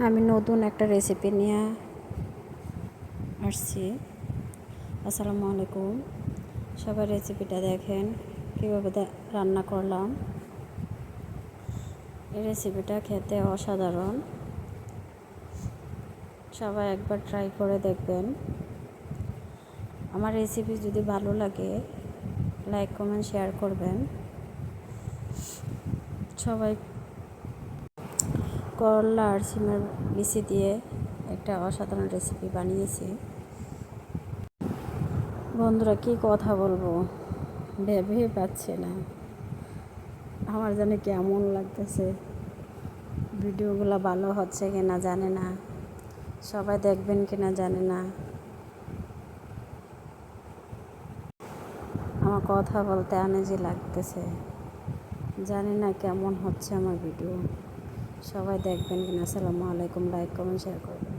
আমি নতুন একটা রেসিপি নিয়ে আসছি। আসসালামু আলাইকুম। সবাই রেসিপিটা দেখেন কীভাবে রান্না করলাম। এই রেসিপিটা খেতে অসাধারণ, সবাই একবার ট্রাই করে দেখবেন। আমার রেসিপি যদি ভালো লাগে লাইক কমেন্ট শেয়ার করবেন। সবাই করলা আর সিমের বিচি দিয়ে একটা অসাধারণ রেসিপি বানিয়েছি। বন্ধুরা কী কথা বলবো ভেবেই পাচ্ছে না, আমার জানি কেমন লাগতেছে, ভিডিওগুলো ভালো হচ্ছে কিনা জানে না, সবাই দেখবেন কিনা জানে না। আমার কথা বলতে আনইজি লাগতেছে, জানি না কেমন হচ্ছে আমার ভিডিও, সবাই দেখবেন কিনা। আসসালামু আলাইকুম। লাইক কমেন্ট শেয়ার করবেন।